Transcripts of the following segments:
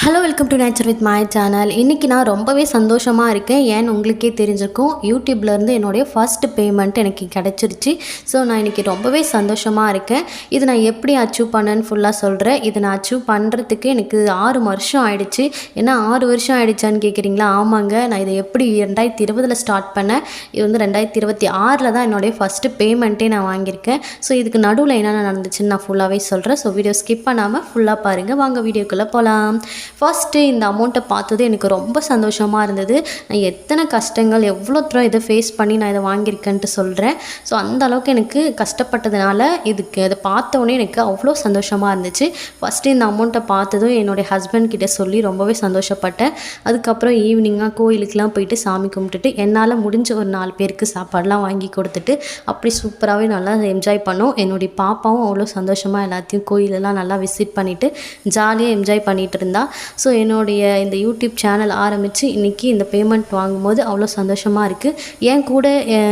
Hello welcome to nature with my channel. இன்றைக்கி நான் ரொம்பவே சந்தோஷமாக இருக்கேன். ஏன்னு உங்களுக்கே தெரிஞ்சிருக்கும், யூடியூப்லேருந்து என்னுடைய ஃபர்ஸ்ட் பேமெண்ட் எனக்கு கிடச்சிருச்சு. ஸோ நான் இன்றைக்கி ரொம்பவே சந்தோஷமாக இருக்கேன். இது நான் எப்படி அச்சீவ் பண்ணேன்னு ஃபுல்லாக சொல்கிறேன். இதை நான் அச்சீவ் பண்ணுறதுக்கு எனக்கு 6 வருஷம் ஆகிடுச்சு. ஏன்னா 6 வருஷம் ஆகிடுச்சான்னு கேட்குறீங்களா? ஆமாங்க, நான் இதை எப்படி 2020 ஸ்டார்ட் பண்ணேன். இது வந்து 2026 தான் என்னுடைய ஃபஸ்ட்டு பேமெண்ட்டே நான் வாங்கியிருக்கேன். ஸோ இதுக்கு நடுவில் என்னென்ன நடந்துச்சுன்னு நான் ஃபுல்லாகவே சொல்கிறேன். ஸோ வீடியோ ஸ்கிப் பண்ணாமல் ஃபுல்லாக பாருங்கள். வாங்க வீடியோக்குள்ளே போகலாம். ஃபஸ்ட்டு இந்த அமௌண்ட்டை பார்த்தது எனக்கு ரொம்ப சந்தோஷமாக இருந்தது. நான் எத்தனை கஷ்டங்கள் எவ்வளோ தூரம் இதை ஃபேஸ் பண்ணி நான் இதை வாங்கியிருக்கேன்ட்டு சொல்கிறேன். ஸோ அந்த அளவுக்கு எனக்கு கஷ்டப்பட்டதுனால அதை பார்த்தோன்னே எனக்கு அவ்வளோ சந்தோஷமாக இருந்துச்சு. ஃபஸ்ட்டு இந்த அமௌண்ட்டை பார்த்ததும் என்னுடைய ஹஸ்பண்ட் கிட்டே சொல்லி ரொம்பவே சந்தோஷப்பட்டேன். அதுக்கப்புறம் ஈவினிங்காக கோயிலுக்கெலாம் போயிட்டு சாமி கும்பிட்டுட்டு என்னால் முடிஞ்ச ஒரு 4 பேருக்கு சாப்பாடெலாம் வாங்கி கொடுத்துட்டு அப்படி சூப்பராகவே நல்லா என்ஜாய் பண்ணோம். என்னுடைய பாப்பாவும் அவ்வளோ சந்தோஷமாக எல்லாத்தையும் கோயிலெல்லாம் நல்லா விசிட் பண்ணிவிட்டு ஜாலியாக என்ஜாய் பண்ணிகிட்டு இருந்தா. ஸோ என்னுடைய இந்த யூடியூப் சேனல் ஆரம்பித்து இன்றைக்கி இந்த பேமெண்ட் வாங்கும்போது அவ்வளோ சந்தோஷமாக இருக்குது. என் கூட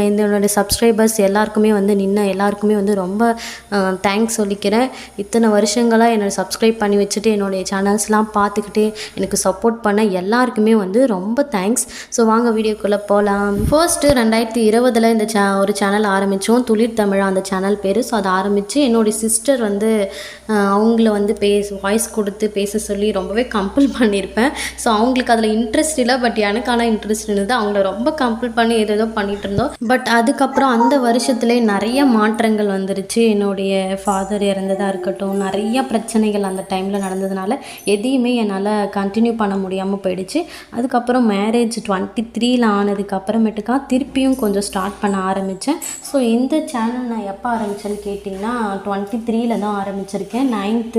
என்னுடைய சப்ஸ்கிரைபர்ஸ் எல்லாருக்குமே வந்து எல்லாருக்குமே வந்து ரொம்ப தேங்க்ஸ் சொல்லிக்கிறேன். இத்தனை வருஷங்களாக என்னோடய சப்ஸ்கிரைப் பண்ணி வச்சுட்டு என்னுடைய சேனல்ஸ்லாம் பார்த்துக்கிட்டு எனக்கு சப்போர்ட் பண்ண எல்லாருக்குமே வந்து ரொம்ப தேங்க்ஸ். ஸோ வாங்க வீடியோக்குள்ளே போகலாம். ஃபர்ஸ்ட்டு 2020 இந்த ஒரு சேனல் ஆரம்பித்தோம், துளிர் தமிழா அந்த சேனல் பேர். ஸோ அதை ஆரம்பித்து என்னுடைய சிஸ்டர் வந்து அவங்கள வந்து வாய்ஸ் கொடுத்து பேச சொல்லி ரொம்பவே கம்பல் பண்ணியிருப்பேன். ஸோ அவங்களுக்கு அதில் இன்ட்ரெஸ்ட் இல்லை, பட் எனக்கான இன்ட்ரெஸ்ட் இருந்தது. அவங்கள ரொம்ப கம்பல் பண்ணி ஏதோ பண்ணிகிட்டு இருந்தோம். பட் அதுக்கப்புறம் அந்த வருஷத்துலேயே நிறைய மாற்றங்கள் வந்துருச்சு. என்னுடைய ஃபாதர் இறந்ததாக இருக்கட்டும், நிறைய பிரச்சனைகள் அந்த டைமில் நடந்ததுனால எதையுமே என்னால் கண்டினியூ பண்ண முடியாமல் போயிடுச்சு. அதுக்கப்புறம் மேரேஜ் 23 ஆனதுக்கப்புறமேட்டுக்கா திருப்பியும் கொஞ்சம் ஸ்டார்ட் பண்ண ஆரம்பித்தேன். ஸோ இந்த சேனல் நான் எப்போ ஆரம்பித்தேன்னு கேட்டிங்கன்னா 23 தான் ஆரம்பிச்சிருக்கேன். 9th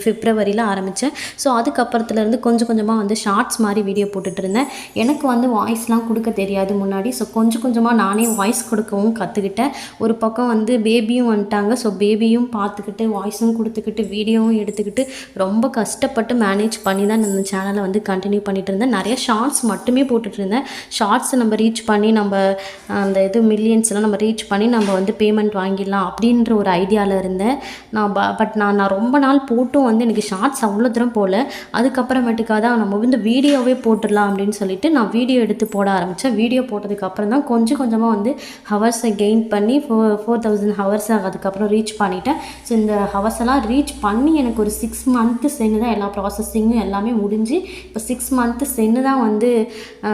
February ஆரம்பித்தேன். ஸோ அதுக்கப்புறத்துலேருந்து கொஞ்சம் கொஞ்சமாக வந்து ஷார்ட்ஸ் மாதிரி வீடியோ போட்டுட்ருந்தேன். எனக்கு வந்து வாய்ஸ்லாம் கொடுக்க தெரியாது முன்னாடி. ஸோ கொஞ்சம் கொஞ்சமாக நானே வாய்ஸ் கொடுக்கவும் கற்றுக்கிட்டேன். ஒரு பக்கம் வந்து பேபியும் வந்துட்டாங்க. ஸோ பேபியும் பார்த்துக்கிட்டு வாய்ஸும் கொடுத்துக்கிட்டு வீடியோவும் எடுத்துக்கிட்டு ரொம்ப கஷ்டப்பட்டு மேனேஜ் பண்ணி தான் இந்த சேனலை வந்து கண்டினியூ பண்ணிகிட்டு இருந்தேன். நிறைய ஷார்ட்ஸ் மட்டுமே போட்டுட்ருந்தேன். ஷார்ட்ஸை நம்ம ரீச் பண்ணி நம்ம அந்த மில்லியன்ஸ்லாம் நம்ம ரீச் பண்ணி நம்ம வந்து பேமெண்ட் வாங்கிடலாம் அப்படின்ற ஒரு ஐடியாவில் இருந்தேன் நான் ரொம்ப நாள் போட்டும் வந்து எனக்கு ஷார்ட்ஸ் அவ்வளோ தூரம் போகல. அதுக்கப்புறமேட்டுக்காக தான் நம்ம வந்து வீடியோவே போட்டுடலாம் அப்படின்னு சொல்லிட்டு நான் வீடியோ எடுத்து போட ஆரம்பித்தேன். வீடியோ போட்டதுக்கப்புறம் தான் கொஞ்சம் கொஞ்சமாக வந்து ஹவர்ஸை கெயின் பண்ணி 4000 ஹவர்ஸை அதுக்கப்புறம் ரீச் பண்ணிட்டேன். ஸோ இந்த ஹவர்ஸெல்லாம் ரீச் பண்ணி எனக்கு ஒரு 6 மந்த்து சென்று தான் எல்லா ப்ராசஸிங்கும் எல்லாமே முடிஞ்சு இப்போ 6 மந்த்து சென்று தான் வந்து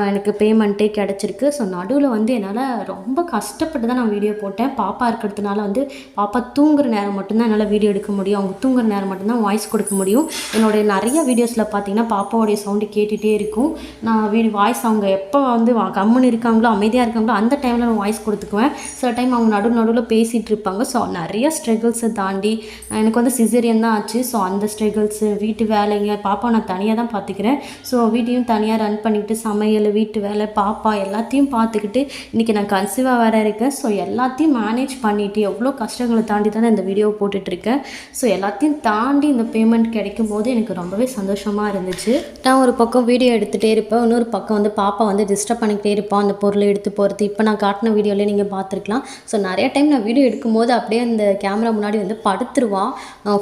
எனக்கு பேமெண்ட்டே கிடச்சிருக்கு. ஸோ நடுவில் வந்து என்னால் ரொம்ப கஷ்டப்பட்டு தான் நான் வீடியோ போட்டேன். பாப்பா இருக்கிறதுனால வந்து பாப்பா தூங்குற நேரம் மட்டும்தான் என்னால் வீடியோ எடுக்க முடியும். அவங்க தூங்குற நேரம் மட்டும்தான் வாய்ஸ் கொடுக்க முடியும். என்னுடைய நிறைய வீடியோஸில் பார்த்தீங்கன்னா பாப்பாவோடைய சவுண்டு கேட்டுகிட்டே இருக்கும். நான் வாய்ஸ் அவங்க எப்போ வந்து கம்முன்னு இருக்காங்களோ அமைதியாக இருக்காங்களோ அந்த டைமில் நான் வாய்ஸ் கொடுத்துக்குவேன். சில டைம் அவங்க நடுவில் பேசிகிட்டு இருப்பாங்க. ஸோ நிறைய ஸ்ட்ரகிள்ஸை தாண்டி எனக்கு வந்து சிசேரியன் தான் ஆச்சு. ஸோ அந்த ஸ்ட்ரகிள்ஸு, வீட்டு வேலைங்க, பாப்பா நான் தனியாக தான் பார்த்துக்கிறேன். ஸோ வீட்டையும் தனியாக ரன் பண்ணிக்கிட்டு சமையல், வீட்டு வேலை, பாப்பா எல்லாத்தையும் பார்த்துக்கிட்டு இன்றைக்கி நான் கன்சீவாக வேறு இருக்கேன். ஸோ எல்லாத்தையும் மேனேஜ் பண்ணிவிட்டு எவ்வளோ கஷ்டங்களை தாண்டி தானே இந்த வீடியோவை போட்டுட்ருக்கேன். ஸோ எல்லாத்தையும் தாண்டி இந்த பேமெண்ட் கிடைக்கும் போது எனக்கு ரொம்பவே சந்தோஷமாக இருந்துச்சு. நான் ஒரு பக்கம் வீடியோ எடுத்துகிட்டே இருப்பேன், இன்னொரு பக்கம் வந்து பாப்பா வந்து டிஸ்டர்ப் பண்ணிக்கிட்டே இருப்பான் அந்த பொருளை எடுத்து போகிறது. இப்போ நான் காட்டின வீடியோலேயே நீங்கள் பார்த்துருக்கலாம். ஸோ நிறைய டைம் நான் வீடியோ எடுக்கும்போது அப்படியே அந்த கேமரா முன்னாடி வந்து படுத்துருவான்.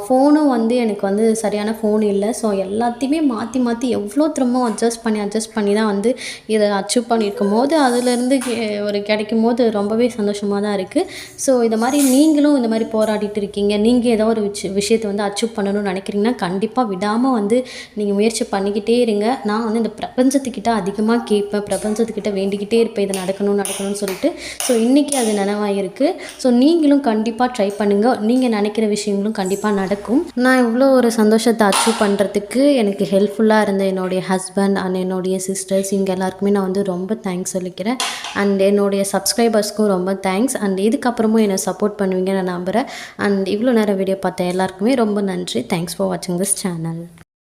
ஃபோனும் வந்து எனக்கு வந்து சரியான ஃபோன் இல்லை. ஸோ எல்லாத்தையுமே மாற்றி எவ்வளோ திரும்ப அட்ஜஸ்ட் பண்ணி தான் வந்து இதை அச்சீவ் பண்ணியிருக்கும் போது அதுலேருந்து கிடைக்கும் போது ரொம்பவே சந்தோஷமாக தான் இருக்குது. ஸோ இதை மாதிரி நீங்களும் இந்த மாதிரி போராடிட்டு இருக்கீங்க, நீங்கள் ஏதோ ஒரு விஷயத்தை வந்து அச்சீவ் பண்ணணும்னு நினைக்கிறீங்கன்னா கண்டிப்பாக விடாமல் வந்து நீங்கள் முயற்சி பண்ணிக்கிட்டே இருங்க. நான் வந்து இந்த பிரபஞ்சத்துக்கிட்ட அதிகமாக கேட்பேன், பிரபஞ்சத்துக்கிட்ட வேண்டிக்கிட்டே இருப்பேன் இது நடக்கணும்னு சொல்லிட்டு. ஸோ இன்றைக்கி அது நனவாயிருக்கு. ஸோ நீங்களும் கண்டிப்பாக ட்ரை பண்ணுங்கள். நீங்கள் நினைக்கிற விஷயங்களும் கண்டிப்பாக நடக்கும். நான் இவ்வளோ ஒரு சந்தோஷத்தை அச்சீவ் பண்ணுறதுக்கு எனக்கு ஹெல்ப்ஃபுல்லாக இருந்த என்னுடைய ஹஸ்பண்ட் அண்ட் என்னுடைய சிஸ்டர்ஸ் இவங்க எல்லாருக்குமே நான் வந்து ரொம்ப தேங்க்ஸ் சொல்லிக்கிறேன். அண்ட் என்னுடைய சப்ஸ்கிரைபர்ஸ்க்கும் ரொம்ப தேங்க்ஸ். அண்ட் இதுக்கப்புறமும் என்னை சப்போர்ட் பண்ணுவீங்க நான் நம்புகிறேன். அண்ட் இவ்வளோ நேரம் வீடியோ பார்த்த எல்லாருக்குமே ரொம்ப நன்றி. தேங்க்ஸ் ஃபார் வாட்சிங் திஸ் சேனல்.